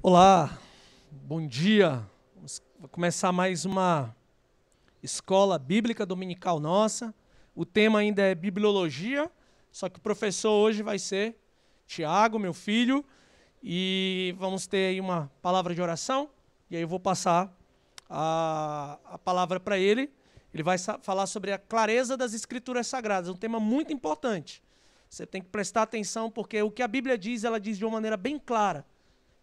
Olá, bom dia. Vamos começar mais uma escola bíblica dominical nossa. O tema ainda é bibliologia, só que o professor hoje vai ser Tiago, meu filho, e vamos ter aí uma palavra de oração, e aí eu vou passar a palavra para ele. Ele vai falar sobre a clareza das Escrituras Sagradas, um tema muito importante. Você tem que prestar atenção, porque o que a Bíblia diz, ela diz de uma maneira bem clara.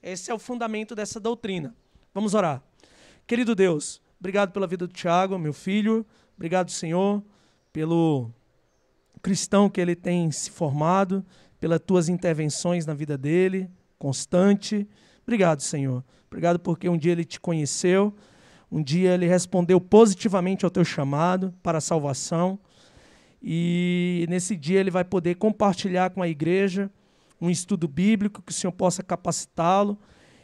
Esse é o fundamento dessa doutrina. Vamos orar. Querido Deus, obrigado pela vida do Tiago, meu filho. Obrigado, Senhor, pelo cristão que ele tem se formado, pelas tuas intervenções na vida dele, constante. Obrigado, Senhor. Obrigado porque um dia ele te conheceu, um dia ele respondeu positivamente ao teu chamado para a salvação. E nesse dia ele vai poder compartilhar com a igreja um estudo bíblico, que o Senhor possa capacitá-lo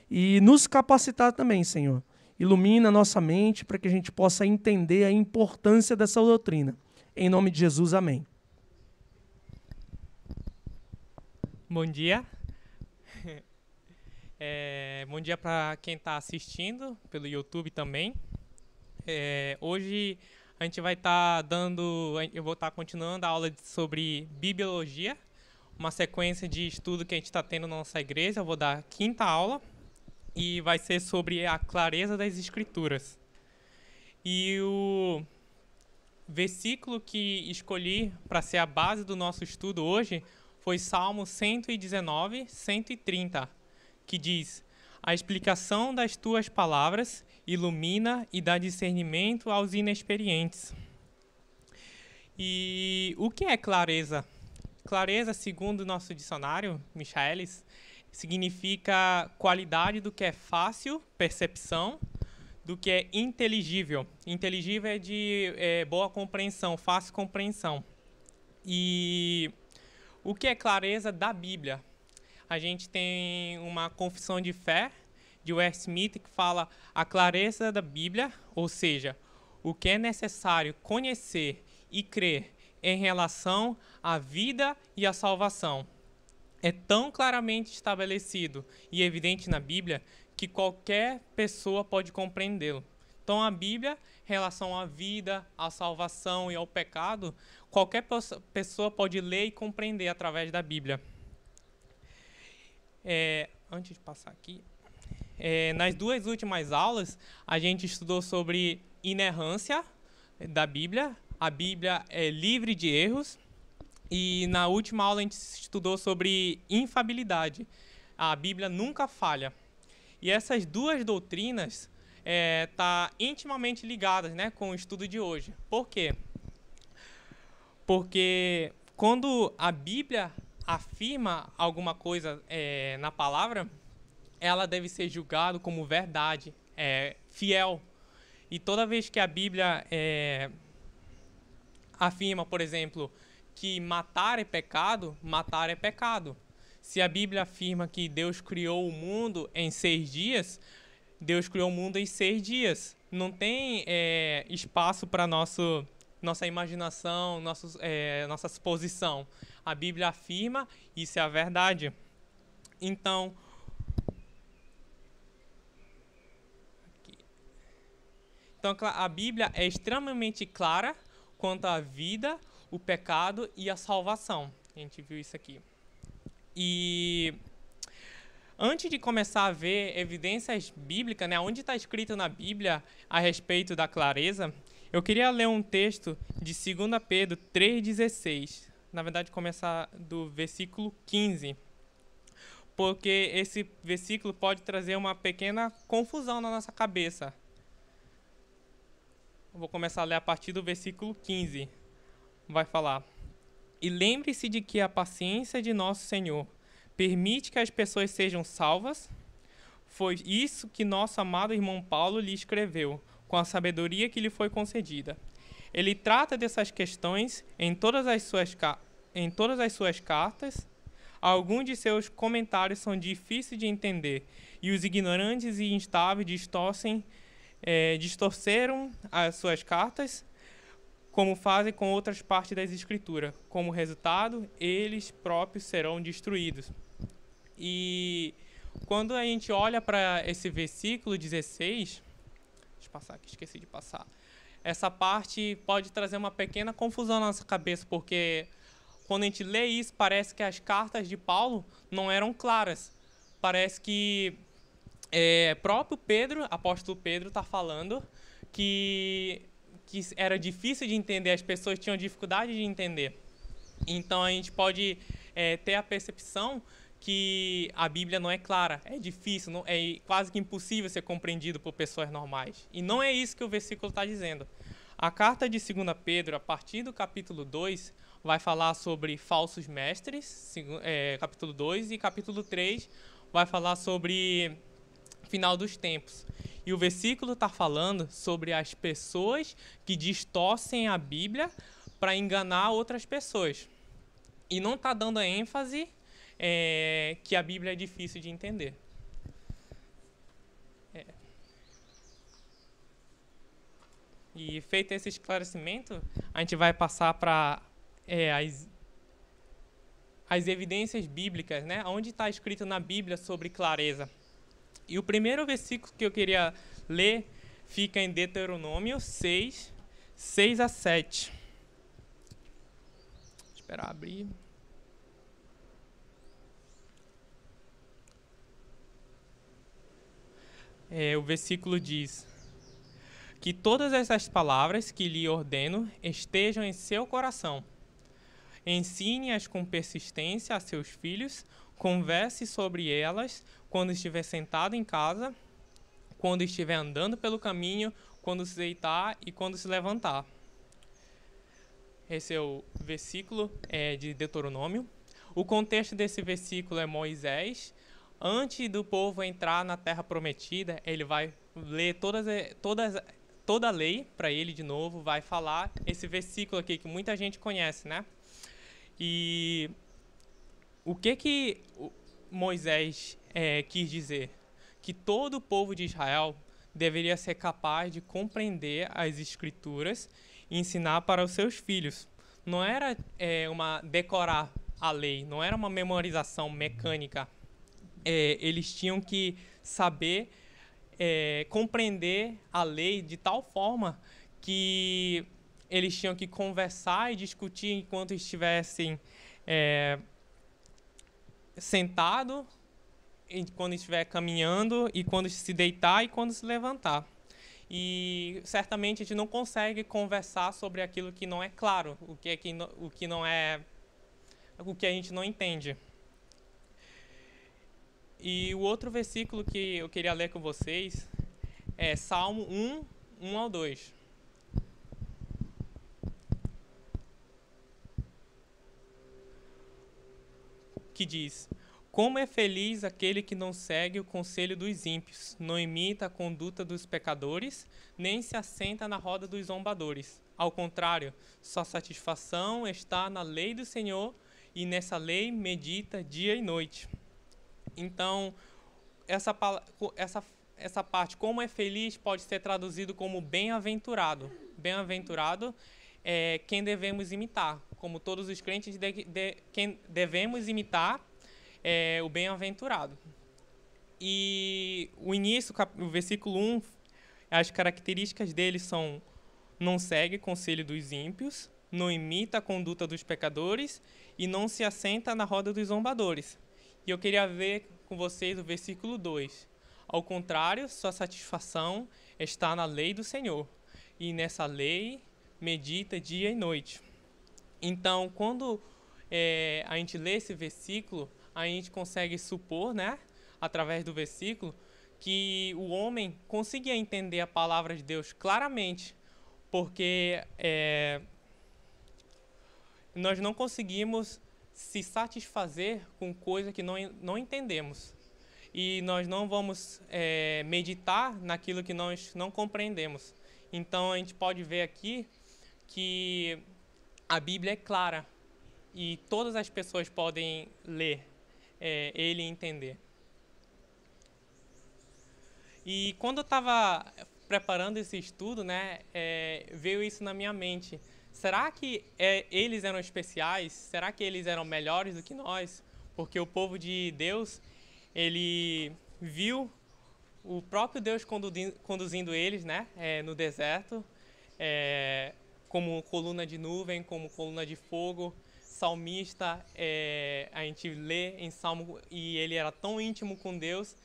e nos capacitar também, Senhor. Ilumina a nossa mente para que a gente possa entender a importância dessa doutrina. Em nome de Jesus, amém. Bom dia. Bom dia para quem está assistindo pelo YouTube também. Hoje a gente vai estar eu vou estar continuando a aula sobre bibliologia, uma sequência de estudo que a gente está tendo na nossa igreja. Eu vou dar a quinta aula e vai ser sobre a clareza das Escrituras. E o versículo que escolhi para ser a base do nosso estudo hoje foi Salmo 119, 130, que diz: a explicação das tuas palavras ilumina e dá discernimento aos inexperientes. E o que é clareza? Clareza, segundo o nosso dicionário, Michaelis, significa qualidade do que é fácil, percepção, do que é inteligível. Inteligível é de boa compreensão, fácil compreensão. E o que é clareza da Bíblia? A gente tem uma confissão de fé de Westminster que fala a clareza da Bíblia, ou seja, o que é necessário conhecer e crer em relação à vida e à salvação. É tão claramente estabelecido e evidente na Bíblia que qualquer pessoa pode compreendê-lo. Então, a Bíblia, em relação à vida, à salvação e ao pecado, qualquer pessoa pode ler e compreender através da Bíblia. Antes de passar aqui, nas duas últimas aulas, a gente estudou sobre inerrância da Bíblia. A Bíblia é livre de erros. E na última aula a gente estudou sobre infalibilidade. A Bíblia nunca falha. E essas duas doutrinas estão intimamente ligadas, né, com o estudo de hoje. Por quê? Porque quando a Bíblia afirma alguma coisa na palavra, ela deve ser julgada como verdade, fiel. E toda vez que a Bíblia afirma, por exemplo, que matar é pecado, matar é pecado. Se a Bíblia afirma que Deus criou o mundo em 6 dias, Deus criou o mundo em 6 dias. Não tem espaço para nossa imaginação, nossa suposição. A Bíblia afirma, isso é a verdade. Então, a Bíblia é extremamente clara quanto à vida, o pecado e a salvação. A gente viu isso aqui. E antes de começar a ver evidências bíblicas, né, onde está escrito na Bíblia a respeito da clareza, eu queria ler um texto de 2 Pedro 3,16. Na verdade, começar do versículo 15. Porque esse versículo pode trazer uma pequena confusão na nossa cabeça. Eu vou começar a ler a partir do versículo 15. Vai falar: e lembre-se de que a paciência de nosso Senhor permite que as pessoas sejam salvas. Foi isso que nosso amado irmão Paulo lhe escreveu, com a sabedoria que lhe foi concedida. Ele trata dessas questões em todas as suas cartas. Alguns de seus comentários são difíceis de entender, e os ignorantes e instáveis distorceram as suas cartas, como fazem com outras partes das Escrituras. Como resultado, eles próprios serão destruídos. E quando a gente olha para esse versículo 16, deixa eu passar aqui, esqueci de passar. Essa parte pode trazer uma pequena confusão na nossa cabeça, porque quando a gente lê isso, parece que as cartas de Paulo não eram claras. Parece que próprio Pedro, apóstolo Pedro, está falando que era difícil de entender, as pessoas tinham dificuldade de entender. Então a gente pode ter a percepção que a Bíblia não é clara, é difícil, é quase que impossível ser compreendido por pessoas normais. E não é isso que o versículo está dizendo. A carta de 2 Pedro, a partir do capítulo 2, vai falar sobre falsos mestres, capítulo 2, e capítulo 3 vai falar sobre final dos tempos. E o versículo está falando sobre as pessoas que distorcem a Bíblia para enganar outras pessoas. E não está dando a ênfase que a Bíblia é difícil de entender. E feito esse esclarecimento, a gente vai passar para as evidências bíblicas, né? Onde está escrito na Bíblia sobre clareza. E o primeiro versículo que eu queria ler fica em Deuteronômio 6, 6 a 7. Vou esperar abrir. O versículo diz: que todas essas palavras que lhe ordeno estejam em seu coração. Ensine-as com persistência a seus filhos, converse sobre elas quando estiver sentado em casa, quando estiver andando pelo caminho, quando se deitar e quando se levantar. Esse é o versículo de Deuteronômio. O contexto desse versículo é Moisés. Antes do povo entrar na Terra Prometida, ele vai ler toda a lei para ele de novo, vai falar esse versículo aqui que muita gente conhece, né? E o que Moisés quis dizer? Que todo o povo de Israel deveria ser capaz de compreender as Escrituras e ensinar para os seus filhos. Não era decorar a lei, não era uma memorização mecânica. Eles tinham que saber compreender a lei de tal forma que eles tinham que conversar e discutir enquanto estivessem sentado, quando estiver caminhando, e quando se deitar e quando se levantar. E certamente a gente não consegue conversar sobre aquilo que não é claro, o que não é, o que a gente não entende. E o outro versículo que eu queria ler com vocês é Salmo 1, 1 ao 2. Que diz: como é feliz aquele que não segue o conselho dos ímpios, não imita a conduta dos pecadores, nem se assenta na roda dos zombadores. Ao contrário, sua satisfação está na lei do Senhor, e nessa lei medita dia e noite. Então, essa parte, como é feliz, pode ser traduzido como bem-aventurado. Bem-aventurado é quem devemos imitar. Como todos os crentes, quem devemos imitar é o bem-aventurado. E o início, o versículo 1, as características dele são: não segue conselho dos ímpios, não imita a conduta dos pecadores e não se assenta na roda dos zombadores. E eu queria ver com vocês o versículo 2. Ao contrário, sua satisfação está na lei do Senhor, e nessa lei medita dia e noite. Então, quando a gente lê esse versículo, a gente consegue supor, né, através do versículo, que o homem conseguia entender a palavra de Deus claramente, porque nós não conseguimos se satisfazer com coisa que não entendemos. E nós não vamos meditar naquilo que nós não compreendemos. Então, a gente pode ver aqui que a Bíblia é clara e todas as pessoas podem ler ele e entender. E quando eu estava preparando esse estudo, né, veio isso na minha mente. Será que eles eram especiais? Será que eles eram melhores do que nós? Porque o povo de Deus, ele viu o próprio Deus conduzindo eles, né, no deserto, como coluna de nuvem, como coluna de fogo. Salmista, a gente lê em Salmo, e ele era tão íntimo com Deus,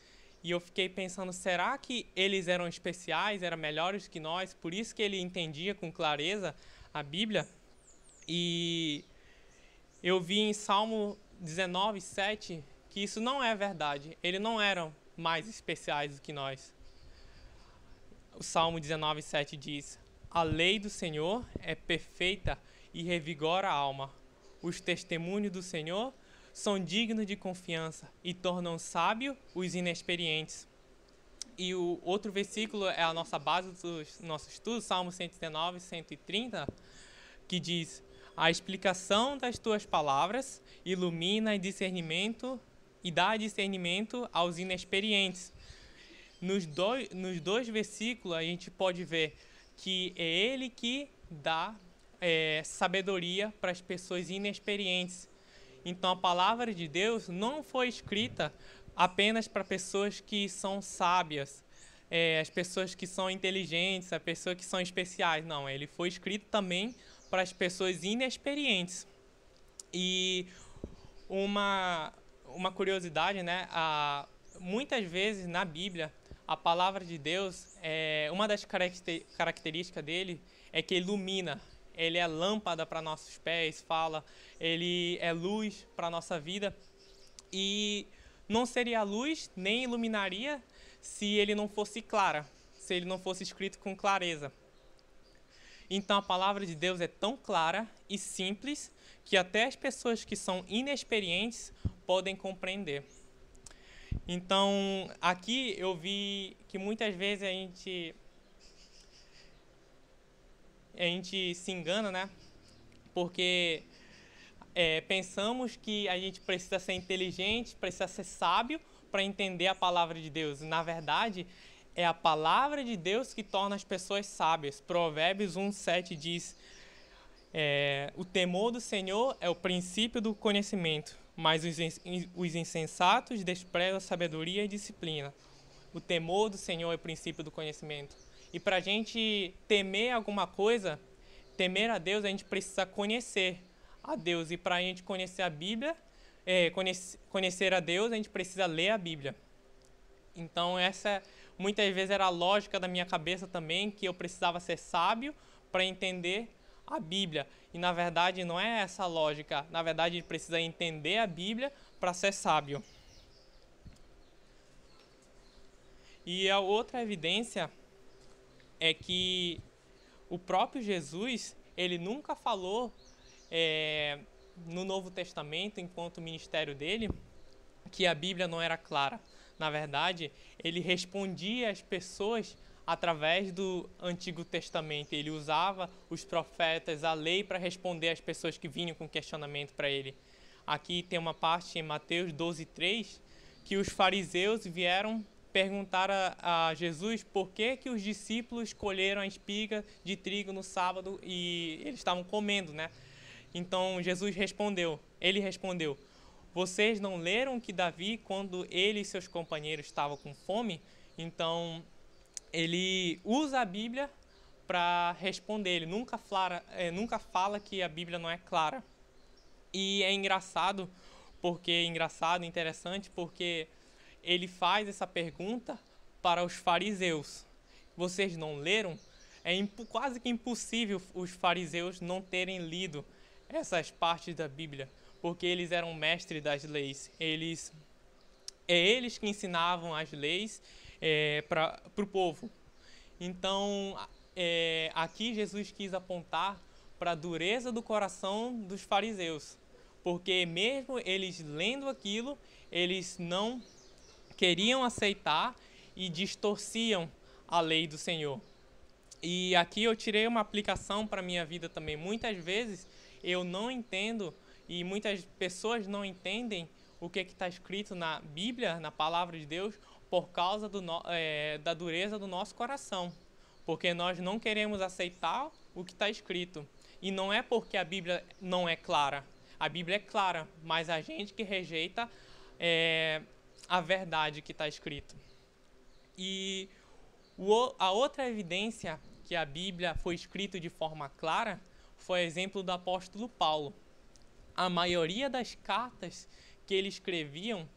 e eu fiquei pensando, será que eles eram especiais, eram melhores que nós, por isso que ele entendia com clareza a Bíblia? E eu vi em Salmo 19, 7, que isso não é verdade, eles não eram mais especiais do que nós. O Salmo 19, 7 diz: a lei do Senhor é perfeita e revigora a alma. Os testemunhos do Senhor são dignos de confiança e tornam sábio os inexperientes. E o outro versículo é a nossa base do nosso estudo, Salmo 119, 130, que diz: a explicação das tuas palavras ilumina e dá discernimento aos inexperientes. Nos dois versículos a gente pode ver que é ele que dá sabedoria para as pessoas inexperientes. Então a palavra de Deus não foi escrita apenas para pessoas que são sábias, as pessoas que são inteligentes, as pessoas que são especiais. Não, ele foi escrito também para as pessoas inexperientes. E uma curiosidade, né? Muitas vezes na Bíblia, a palavra de Deus, uma das características dele é que ilumina. Ele é lâmpada para nossos pés, ele é luz para a nossa vida. E não seria luz, nem iluminaria, se ele não fosse clara, se ele não fosse escrito com clareza. Então a palavra de Deus é tão clara e simples que até as pessoas que são inexperientes podem compreender. Então aqui eu vi que muitas vezes a gente se engana, né? Porque pensamos que a gente precisa ser inteligente, precisa ser sábio para entender a palavra de Deus. Na verdade, é a palavra de Deus que torna as pessoas sábias. Provérbios 1:7 diz: o temor do Senhor é o princípio do conhecimento, mas os insensatos desprezam a sabedoria e disciplina. O temor do Senhor é o princípio do conhecimento. E para a gente temer alguma coisa, temer a Deus, a gente precisa conhecer a Deus. E para a gente conhecer a Bíblia, conhecer a Deus, a gente precisa ler a Bíblia. Então essa muitas vezes era a lógica da minha cabeça também, que eu precisava ser sábio para entender a Bíblia. E na verdade não é essa a lógica. Na verdade a gente precisa entender a Bíblia para ser sábio. E a outra evidência é que o próprio Jesus, ele nunca falou no Novo Testamento, enquanto ministério dele, que a Bíblia não era clara. Na verdade, ele respondia às pessoas através do Antigo Testamento. Ele usava os profetas, a lei, para responder às pessoas que vinham com questionamento para ele. Aqui tem uma parte em Mateus 12:3, que os fariseus vieram perguntar a Jesus por que os discípulos colheram a espiga de trigo no sábado e eles estavam comendo, né? Então Jesus respondeu, vocês não leram que Davi, quando ele e seus companheiros estavam com fome, então ele usa a Bíblia para responder, ele nunca fala que a Bíblia não é clara. E é interessante, porque ele faz essa pergunta para os fariseus. Vocês não leram? É quase que impossível os fariseus não terem lido essas partes da Bíblia, porque eles eram mestres das leis. Eles que ensinavam as leis para o povo. Então, aqui Jesus quis apontar para a dureza do coração dos fariseus, porque mesmo eles lendo aquilo, eles não queriam aceitar e distorciam a lei do Senhor. E aqui eu tirei uma aplicação para a minha vida também. Muitas vezes eu não entendo e muitas pessoas não entendem o que está escrito na Bíblia, na Palavra de Deus, por causa da dureza do nosso coração. Porque nós não queremos aceitar o que está escrito. E não é porque a Bíblia não é clara. A Bíblia é clara, mas a gente que rejeita a verdade que está escrito. E a outra evidência que a Bíblia foi escrita de forma clara foi o exemplo do apóstolo Paulo. A maioria das cartas que ele escreviam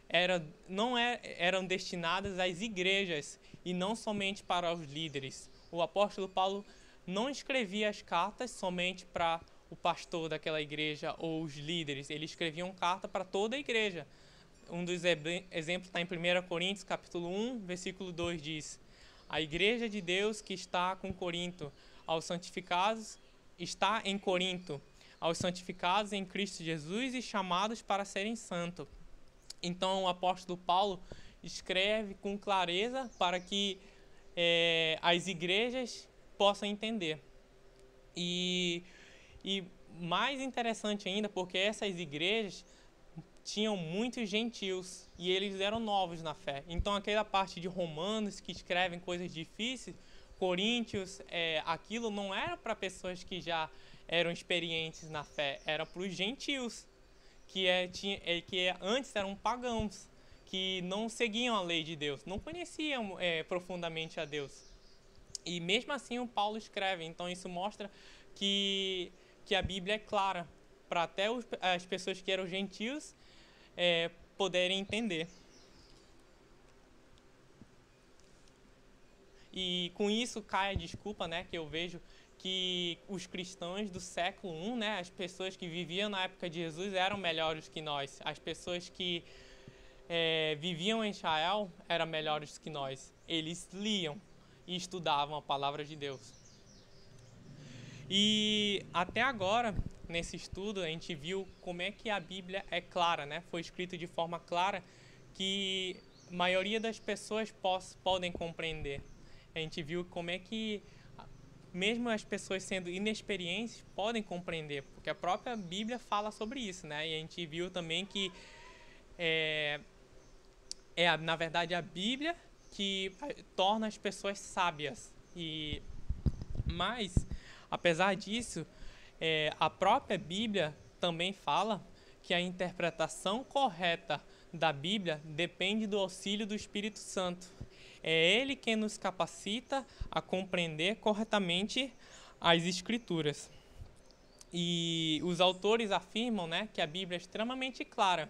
eram destinadas às igrejas e não somente para os líderes. O apóstolo Paulo não escrevia as cartas somente para o pastor daquela igreja ou os líderes. Ele escrevia uma carta para toda a igreja. Um dos exemplos está em 1 Coríntios, capítulo 1, versículo 2, diz: a igreja de Deus que está com Corinto, aos santificados, está em Corinto, aos santificados em Cristo Jesus e chamados para serem santos. Então, o apóstolo Paulo escreve com clareza para que as igrejas possam entender. E mais interessante ainda, porque essas igrejas tinham muitos gentios e eles eram novos na fé. Então, aquela parte de Romanos que escrevem coisas difíceis, Coríntios, aquilo não era para pessoas que já eram experientes na fé, era para os gentios, que antes eram pagãos, que não seguiam a lei de Deus, não conheciam profundamente a Deus. E mesmo assim o Paulo escreve. Então isso mostra que a Bíblia é clara, para até as pessoas que eram gentios poderem entender. E com isso cai a desculpa, né, que eu vejo que os cristãos do século I, né, as pessoas que viviam na época de Jesus eram melhores que nós. As pessoas que viviam em Israel eram melhores que nós. Eles liam e estudavam a palavra de Deus. E até agora, nesse estudo, a gente viu como é que a Bíblia é clara, né? Foi escrito de forma clara que a maioria das pessoas podem compreender. A gente viu como é que mesmo as pessoas sendo inexperientes podem compreender, porque a própria Bíblia fala sobre isso, né? E a gente viu também que na verdade a Bíblia que torna as pessoas sábias. Mas apesar disso, a própria Bíblia também fala que a interpretação correta da Bíblia depende do auxílio do Espírito Santo. É Ele quem nos capacita a compreender corretamente as Escrituras. E os autores afirmam, né, que a Bíblia é extremamente clara,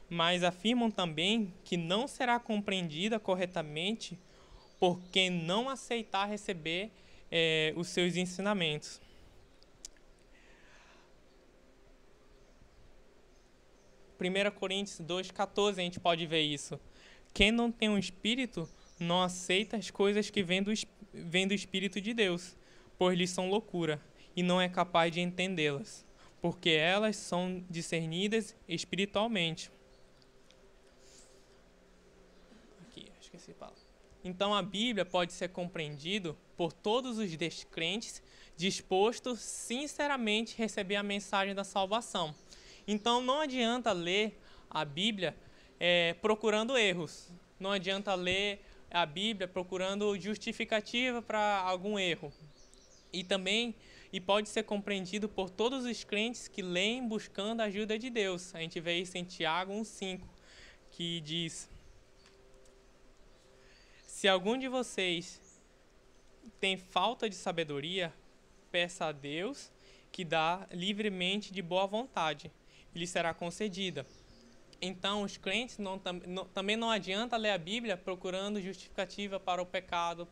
mas afirmam também que não será compreendida corretamente por quem não aceitar receber os seus ensinamentos. Em 1 Coríntios 2,14 a gente pode ver isso. Quem não tem um espírito não aceita as coisas que vêm do Espírito de Deus, pois lhes são loucura, e não é capaz de entendê-las, porque elas são discernidas espiritualmente. Aqui, esqueci a palavra. Então a Bíblia pode ser compreendido por todos os descrentes dispostos sinceramente a receber a mensagem da salvação. Então não adianta ler a Bíblia procurando erros. Não adianta ler a Bíblia procurando justificativa para algum erro. E pode ser compreendido por todos os crentes que leem buscando a ajuda de Deus. A gente vê isso em Tiago 1,5, que diz: se algum de vocês tem falta de sabedoria, peça a Deus, que dá livremente de boa vontade, e lhe será concedida. Então, os crentes também não adianta ler a Bíblia procurando justificativa para o pecado,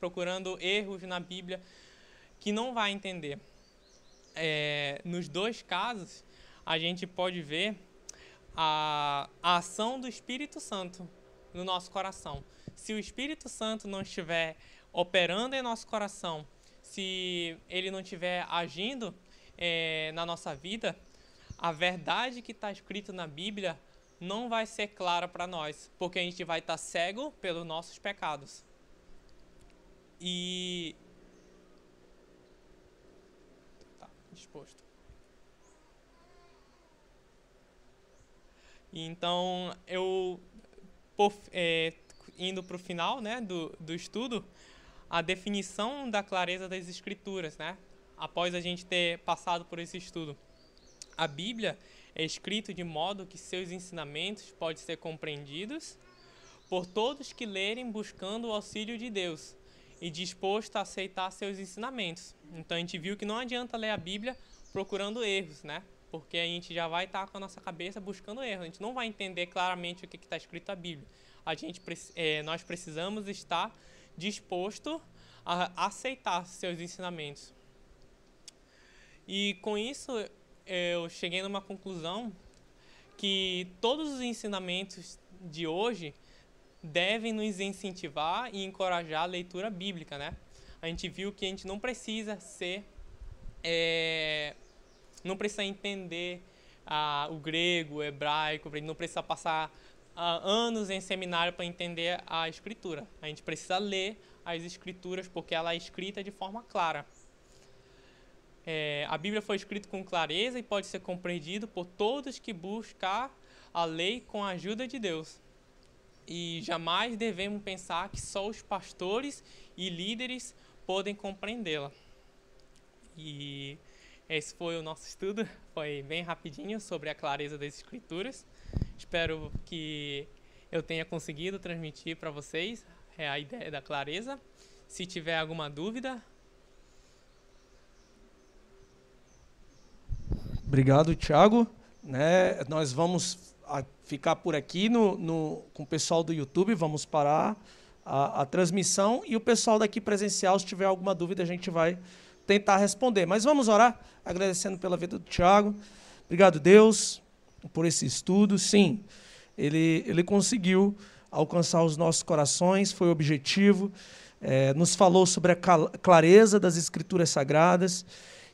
procurando erros na Bíblia, que não vai entender. Nos dois casos, a gente pode ver a ação do Espírito Santo no nosso coração. Se o Espírito Santo não estiver operando em nosso coração, se ele não estiver agindo na nossa vida, a verdade que está escrita na Bíblia não vai ser clara para nós, porque a gente vai estar cego pelos nossos pecados. Disposto. Então, indo para o final, né, do estudo, a definição da clareza das Escrituras, né, após a gente ter passado por esse estudo. A Bíblia é escrito de modo que seus ensinamentos podem ser compreendidos por todos que lerem buscando o auxílio de Deus e disposto a aceitar seus ensinamentos. Então a gente viu que não adianta ler a Bíblia procurando erros, né? Porque a gente já vai estar com a nossa cabeça buscando erros. A gente não vai entender claramente o que está escrito na Bíblia. Nós precisamos estar disposto a aceitar seus ensinamentos. E com isso eu cheguei numa conclusão que todos os ensinamentos de hoje devem nos incentivar e encorajar a leitura bíblica, né? A gente viu que a gente não precisa não precisa entender o grego, o hebraico, não precisa passar anos em seminário para entender a escritura. A gente precisa ler as escrituras porque ela é escrita de forma clara. A Bíblia foi escrita com clareza e pode ser compreendido por todos que buscam a lei com a ajuda de Deus. E jamais devemos pensar que só os pastores e líderes podem compreendê-la. E esse foi o nosso estudo, foi bem rapidinho sobre a clareza das Escrituras. Espero que eu tenha conseguido transmitir para vocês a ideia da clareza. Se tiver alguma dúvida... Obrigado, Thiago. Nós vamos ficar por aqui com o pessoal do YouTube, vamos parar a transmissão e o pessoal daqui presencial, se tiver alguma dúvida, a gente vai tentar responder. Mas vamos orar, agradecendo pela vida do Thiago. Obrigado, Deus, por esse estudo. Sim, ele conseguiu alcançar os nossos corações, foi objetivo, nos falou sobre a clareza das Escrituras Sagradas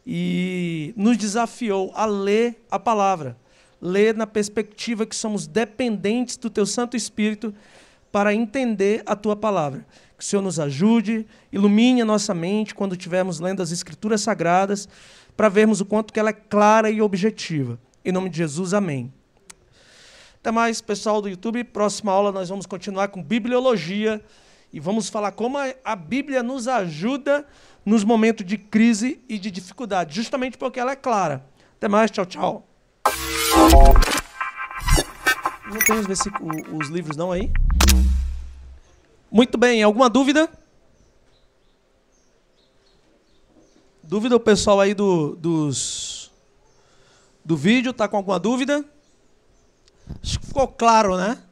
e nos desafiou a ler a palavra, ler na perspectiva que somos dependentes do Teu Santo Espírito para entender a Tua palavra. Que o Senhor nos ajude, ilumine a nossa mente quando estivermos lendo as Escrituras Sagradas, para vermos o quanto que ela é clara e objetiva. Em nome de Jesus, amém. Até mais, pessoal do YouTube. Próxima aula nós vamos continuar com bibliologia e vamos falar como a Bíblia nos ajuda nos momentos de crise e de dificuldade, justamente porque ela é clara. Até mais, tchau, tchau. Não tem os livros não aí? Muito bem, alguma dúvida? Dúvida, o pessoal aí do vídeo está com alguma dúvida? Acho que ficou claro, né?